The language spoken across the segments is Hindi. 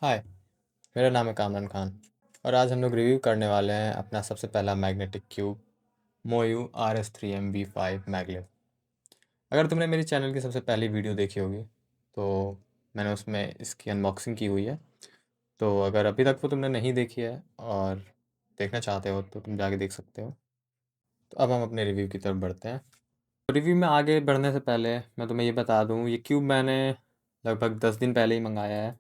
हाय, मेरा नाम है कामरान खान और आज हम लोग रिव्यू करने वाले हैं अपना सबसे पहला मैग्नेटिक क्यूब मोयू RS3MV5 मैगलेव। अगर तुमने मेरी चैनल की सबसे पहली वीडियो देखी होगी तो मैंने उसमें इसकी अनबॉक्सिंग की हुई है। तो अगर अभी तक वो तुमने नहीं देखी है और देखना चाहते हो तो तुम जाके देख सकते हो। तो अब हम अपने रिव्यू की तरफ बढ़ते हैं। तो रिव्यू में आगे बढ़ने से पहले मैं तुम्हें ये बता दूँ, ये क्यूब मैंने लगभग 10 दिन पहले ही मंगाया है।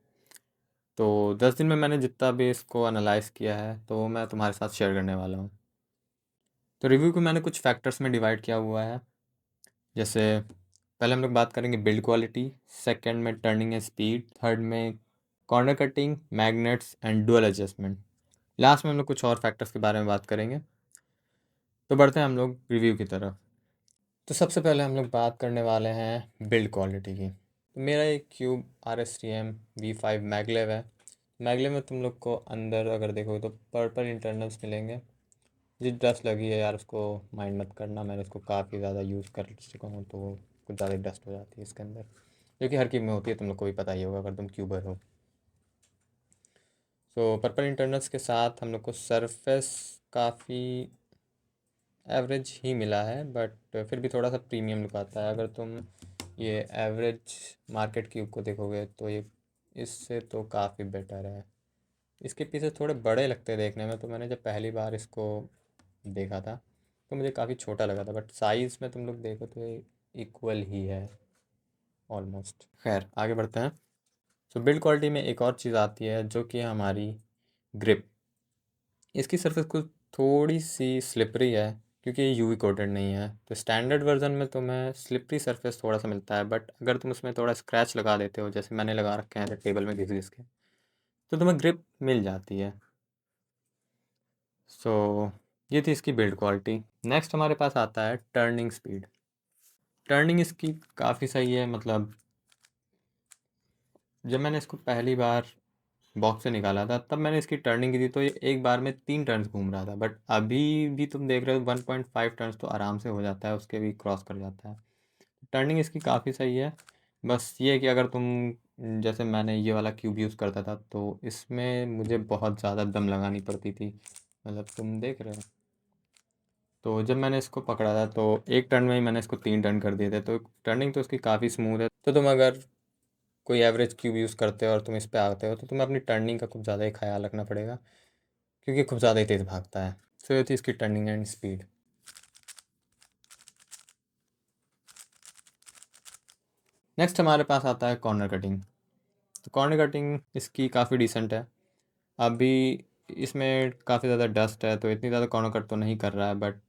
तो 10 दिन में मैंने जितना भी इसको एनालाइज़ किया है तो वो मैं तुम्हारे साथ शेयर करने वाला हूँ। तो रिव्यू को मैंने कुछ फैक्टर्स में डिवाइड किया हुआ है। जैसे पहले हम लोग बात करेंगे बिल्ड क्वालिटी, सेकंड में टर्निंग स्पीड, थर्ड में corner cutting, magnets and dual adjustment. Last में हम लोग कुछ और फैक्टर्स के बारे में बात करेंगे। तो बढ़ते हैं हम लोग रिव्यू की तरफ। तो सबसे पहले हम लोग बात करने वाले हैं बिल्ड क्वालिटी की। तो मेरा एक क्यूब RS3M V5 मैगलेव है। मैगलेव में तुम लोग को अंदर अगर देखोगे तो पर्पल इंटरनल्स मिलेंगे। जी डस्ट लगी है यार, उसको माइंड मत करना, मैंने उसको काफ़ी ज़्यादा यूज़ कर चुका हूँ तो कुछ ज़्यादा डस्ट हो जाती है इसके अंदर, जो कि हर क्यूब में होती है, तुम लोग को भी पता ही होगा अगर तुम क्यूबर हो। सो पर्पल इंटरनल्स के साथ हम लोग को सरफेस काफ़ी एवरेज ही मिला है, बट फिर भी थोड़ा सा प्रीमियम लुक आता है। अगर तुम ये एवरेज मार्केट क्यूब को देखोगे तो ये इससे तो काफ़ी बेटर है। इसके पीसेस थोड़े बड़े लगते हैं देखने में, तो मैंने जब पहली बार इसको देखा था तो मुझे काफ़ी छोटा लगा था, बट साइज़ में तुम लोग देखो तो ये इक्वल ही है ऑलमोस्ट। खैर आगे बढ़ते हैं। सो बिल्ड क्वालिटी में एक और चीज़ आती है जो कि हमारी ग्रिप। इसकी सरफेस कुछ थोड़ी सी स्लिपरी है क्योंकि ये यूवी कोटेड नहीं है। तो स्टैंडर्ड वर्जन में तुम्हें स्लिपरी सरफेस थोड़ा सा मिलता है, बट अगर तुम उसमें थोड़ा स्क्रैच लगा देते हो जैसे मैंने लगा रखे हैं टेबल में घिस घिस के, तो तुम्हें ग्रिप मिल जाती है। सो ये थी इसकी बिल्ड क्वालिटी। नेक्स्ट हमारे पास आता है टर्निंग स्पीड। टर्निंग इसकी काफ़ी सही है। मतलब जब मैंने इसको पहली बार बॉक्स से निकाला था तब मैंने इसकी टर्निंग की थी तो ये एक बार में 3 टर्न्स घूम रहा था, बट अभी भी तुम देख रहे हो 1.5 टर्न्स तो आराम से हो जाता है, उसके भी क्रॉस कर जाता है। टर्निंग इसकी काफ़ी सही है। बस ये है कि अगर तुम जैसे मैंने ये वाला क्यूब यूज़ करता था तो इसमें मुझे बहुत ज़्यादा दम लगानी पड़ती थी। मतलब तुम देख रहे हो, तो जब मैंने इसको पकड़ा था तो एक टर्न में ही मैंने इसको 3 टर्न कर दिए थे। तो टर्निंग तो इसकी काफ़ी स्मूथ है। तो तुम अगर कोई एवरेज क्यूब यूज़ करते हो और तुम इस पे आते हो तो तुम्हें अपनी टर्निंग का कुछ ज़्यादा ही ख्याल रखना पड़ेगा क्योंकि खूब ज़्यादा ही तेज़ भागता है। सो ये थी इसकी टर्निंग एंड स्पीड। नेक्स्ट हमारे पास आता है कॉर्नर कटिंग। तो कॉर्नर कटिंग इसकी काफ़ी डिसेंट है। अभी इसमें काफ़ी ज़्यादा डस्ट है तो इतनी ज़्यादा कॉर्नर कट तो नहीं कर रहा है, बट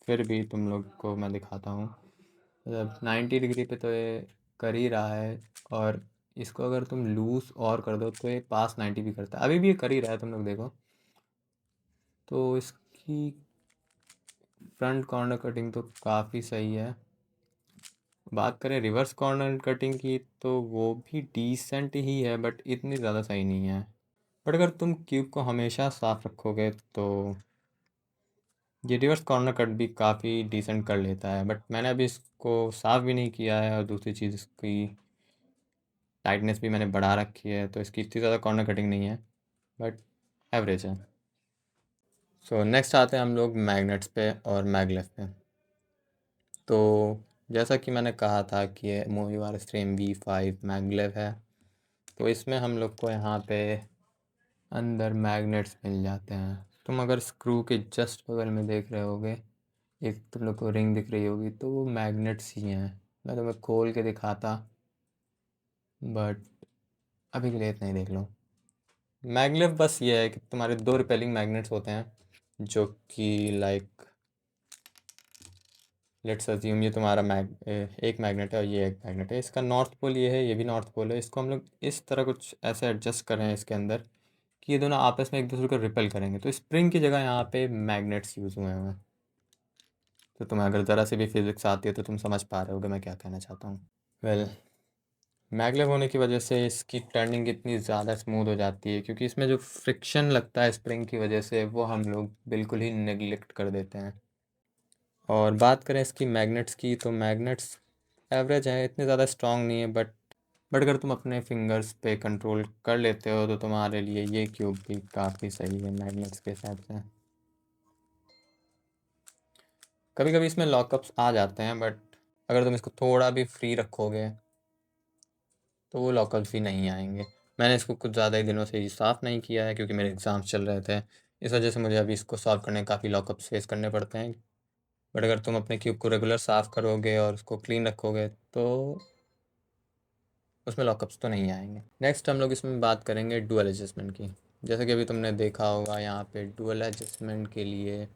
फिर भी तुम लोग को मैं दिखाता हूँ। मतलब 90 डिग्री पे तो ये कर ही रहा है, और इसको अगर तुम लूज़ और कर दो तो ये पास 90 भी करता है। अभी भी ये कर ही रहा है, तुम लोग देखो। तो इसकी फ्रंट कॉर्नर कटिंग तो काफ़ी सही है। बात करें रिवर्स कॉर्नर कटिंग की तो वो भी डिसेंट ही है, बट इतनी ज़्यादा सही नहीं है। बट अगर तुम क्यूब को हमेशा साफ़ रखोगे तो ये रिवर्स कॉर्नर कट भी काफ़ी डिसेंट कर लेता है। बट मैंने अभी इसको साफ़ भी नहीं किया है, और दूसरी चीज़ इसकी टाइटनेस भी मैंने बढ़ा रखी है तो इसकी इतनी ज़्यादा कॉर्नर कटिंग नहीं है, बट एवरेज है। सो नेक्स्ट आते हैं हम लोग मैग्नेट्स पे और मैगलेफ पे। तो जैसा कि मैंने कहा था कि ये मूवी वाला स्ट्रीम V5 मैगलेव है, तो इसमें हम लोग को यहाँ पे अंदर मैग्नेट्स मिल जाते हैं। तुम अगर स्क्रू के जस्ट बगल में देख रहे होगे, एक तुम लोग को रिंग दिख रही होगी, तो वो मैग्नेट्स ही हैं। मैं तुम्हें खोल के दिखाता, बट अभी के लिए इतना ही देख लो। मैगलेव बस ये है कि तुम्हारे 2 रिपेलिंग मैग्नेट्स होते हैं, जो कि लाइक लेट्स अज्यूम ये तुम्हारा एक मैग्नेट है और ये एक मैग्नेट है। इसका नॉर्थ पोल ये है, ये भी नॉर्थ पोल है। इसको हम लोग इस तरह कुछ ऐसे एडजस्ट कर रहे हैं इसके अंदर कि ये दोनों आपस में एक दूसरे को रिपेल करेंगे, तो स्प्रिंग की जगह यहाँ पे मैग्नेट्स यूज़ हुए हैं। तो तुम्हें अगर ज़रा सी भी फिजिक्स आती है तो तुम समझ पा रहे होगे मैं क्या कहना चाहता हूँ। वेल, मैगलेव होने की वजह से इसकी टर्निंग इतनी ज़्यादा स्मूथ हो जाती है क्योंकि इसमें जो फ्रिक्शन लगता है स्प्रिंग की वजह से वो हम लोग बिल्कुल ही नेग्लेक्ट कर देते हैं। और बात करें इसकी मैग्नेट्स की तो मैग्नेट्स एवरेज हैं, इतने ज़्यादा स्ट्रॉन्ग नहीं है, बट बट अगर तुम अपने फिंगर्स पे कंट्रोल कर लेते हो तो तुम्हारे लिए ये क्यूब भी काफ़ी सही है मैग्नेट्स के हिसाब से। कभी कभी इसमें लॉकअप्स आ जाते हैं, बट अगर तुम इसको थोड़ा भी फ्री रखोगे तो वो लॉकअप्स भी नहीं आएंगे। मैंने इसको कुछ ज़्यादा ही दिनों से ही साफ़ नहीं किया है क्योंकि मेरे एग्ज़ाम्स चल रहे थे। इस वजह से मुझे अभी इसको सॉल्व करने में काफ़ी लॉकअप्स फेस करने पड़ते हैं। बट अगर तुम अपने क्यूब को रेगुलर साफ़ करोगे और उसको क्लीन रखोगे तो उसमें लॉकअप्स तो नहीं आएंगे। नेक्स्ट हम लोग इसमें बात करेंगे डुअल एडजस्टमेंट की। जैसे कि अभी तुमने देखा होगा यहाँ पे डुअल एडजस्टमेंट के लिए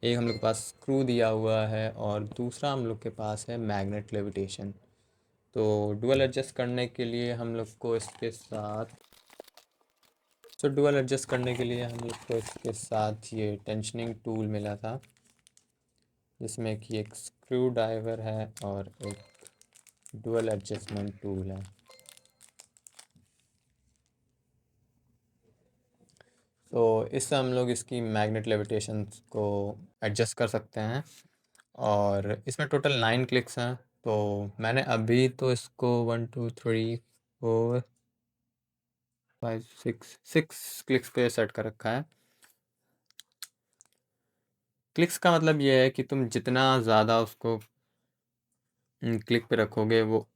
एक हम लोग के पास स्क्रू दिया हुआ है और दूसरा हम लोग के पास है मैग्नेट लेविटेशन। तो डुअल एडजस्ट करने के लिए हम लोग को इसके साथ इसके साथ ये टेंशनिंग टूल मिला था, जिसमें कि एक स्क्रू ड्राइवर है और एक डुअल एडजस्टमेंट टूल है। तो इससे हम लोग इसकी मैग्नेट लेविटेशन को एडजस्ट कर सकते हैं और इसमें टोटल 9 क्लिक्स हैं। तो मैंने अभी तो इसको 1 2 3 4 5 6 क्लिक्स पे सेट कर रखा है। क्लिक्स का मतलब ये है कि तुम जितना ज़्यादा उसको क्लिक पे रखोगे वो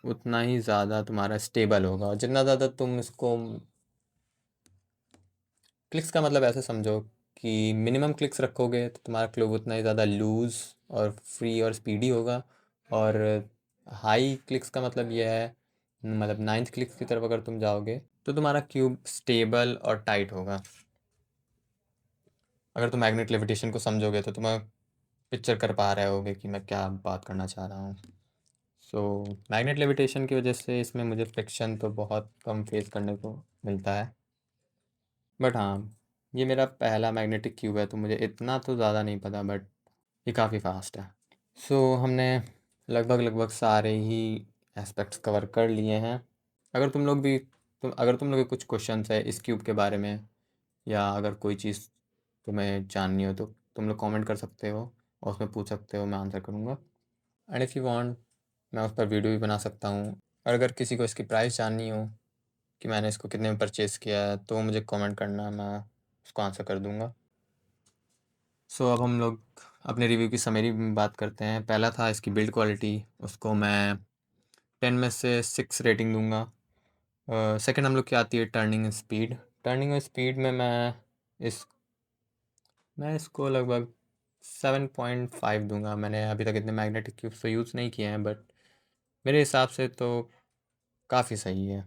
उतना ही ज़्यादा तुम्हारा स्टेबल होगा, और जितना ज़्यादा तुम इसको क्लिक्स का मतलब ऐसे समझो कि मिनिमम क्लिक्स रखोगे तो तुम्हारा क्लूब उतना ही ज़्यादा लूज़ और फ्री और स्पीडी होगा। और हाई क्लिक्स का मतलब ये है, मतलब 9th क्लिक्स की तरफ अगर तुम जाओगे तो तुम्हारा क्यूब स्टेबल और टाइट होगा। अगर तुम मैग्नेट लेविटेशन को समझोगे तो तुम्हें पिक्चर कर पा रहे होगे कि मैं क्या बात करना चाह रहा हूँ। सो मैग्नेट लेविटेशन की वजह से इसमें मुझे फ्रिक्शन तो बहुत कम फेस करने को मिलता है। बट हाँ, ये मेरा पहला मैग्नेटिक क्यूब है तो मुझे इतना तो ज़्यादा नहीं पता, बट ये काफ़ी फास्ट है। सो हमने लगभग लगभग सारे ही एस्पेक्ट्स कवर कर लिए हैं। अगर तुम लोग भी अगर तुम लोग के कुछ क्वेश्चंस है इस क्यूब के बारे में, या अगर कोई चीज़ तुम्हें जाननी हो तो तुम लोग कमेंट कर सकते हो और उसमें पूछ सकते हो, मैं आंसर करूँगा। एंड इफ़ यू वांट मैं उस पर वीडियो भी बना सकता हूँ। और अगर किसी को इसकी प्राइस जाननी हो कि मैंने इसको कितने में परचेज़ किया है तो मुझे कमेंट करना, मैं उसको आंसर कर दूँगा। सो अब हम लोग अपने रिव्यू की समरी में बात करते हैं। पहला था इसकी बिल्ड क्वालिटी, उसको मैं 10 में से 6 रेटिंग दूँगा। सेकंड हम लोग की आती है टर्निंग स्पीड में मैं इसको लगभग 7.5 दूँगा। मैंने अभी तक इतने मैग्नेटिक क्यूब्स तो यूज़ नहीं किए हैं, बट मेरे हिसाब से तो काफ़ी सही है।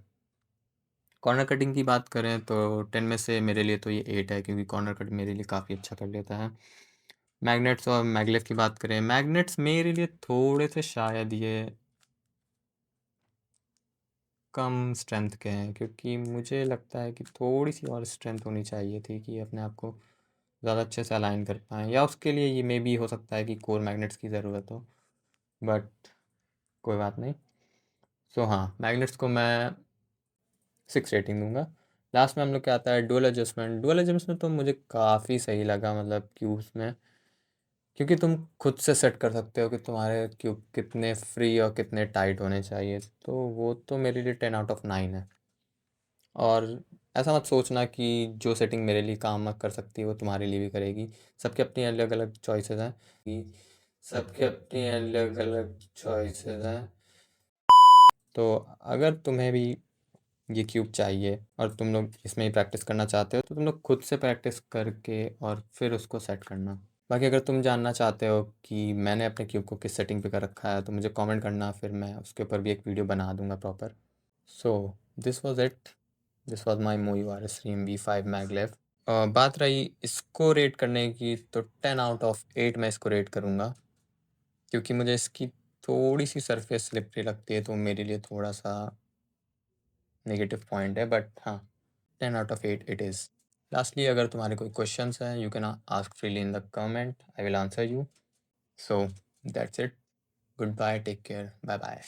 कॉर्नर कटिंग की बात करें तो 10 में से मेरे लिए तो ये 8 है, क्योंकि कॉर्नर कट मेरे लिए काफ़ी अच्छा कर लेता है। मैग्नेट्स और मैगलेफ की बात करें, मैग्नेट्स मेरे लिए थोड़े से शायद ये कम स्ट्रेंथ के हैं, क्योंकि मुझे लगता है कि थोड़ी सी और स्ट्रेंथ होनी चाहिए थी कि अपने आप को ज़्यादा अच्छे से अलाइन कर पाएँ, या उसके लिए ये मे बी हो सकता है कि कोर मैग्नेट्स की ज़रूरत हो, बट कोई बात नहीं। सो हाँ, मैग्नेट्स को मैं 6 रेटिंग दूँगा। लास्ट में हम लोग क्या आता है डुअल एडजस्टमेंट तो मुझे काफ़ी सही लगा, मतलब क्यूब्स में, क्योंकि तुम खुद से सेट कर सकते हो कि तुम्हारे क्यूब कितने फ्री और कितने टाइट होने चाहिए, तो वो तो मेरे लिए 10 आउट ऑफ 9 है। और ऐसा मत सोचना कि जो सेटिंग मेरे लिए काम मत कर सकती वो तुम्हारे लिए भी करेगी। सबकी अपनी अलग अलग चॉइसेस हैं कि सबके अपनी अलग अलग चॉइसेस हैं। तो अगर तुम्हें भी ये क्यूब चाहिए और तुम लोग इसमें ही प्रैक्टिस करना चाहते हो तो तुम लोग खुद से प्रैक्टिस करके और फिर उसको सेट करना। बाकी अगर तुम जानना चाहते हो कि मैंने अपने क्यूब को किस सेटिंग पे कर रखा है तो मुझे कमेंट करना, फिर मैं उसके ऊपर भी एक वीडियो बना दूंगा proper. So this was it, this was my मोई वारस रीम V5 मैगलेव। बात रही इसको रेट करने की तो 10 आउट ऑफ 8 मैं इसको रेट करूँगा, क्योंकि मुझे इसकी थोड़ी सी सरफेस स्लिपरी लगती है तो मेरे लिए थोड़ा सा नेगेटिव पॉइंट है, बट हाँ, 10 out of 8 it is. Lastly अगर तुम्हारे कोई क्वेश्चंस हैं you can ask freely in the comment, I will answer you. So that's it, good bye, take care, bye bye.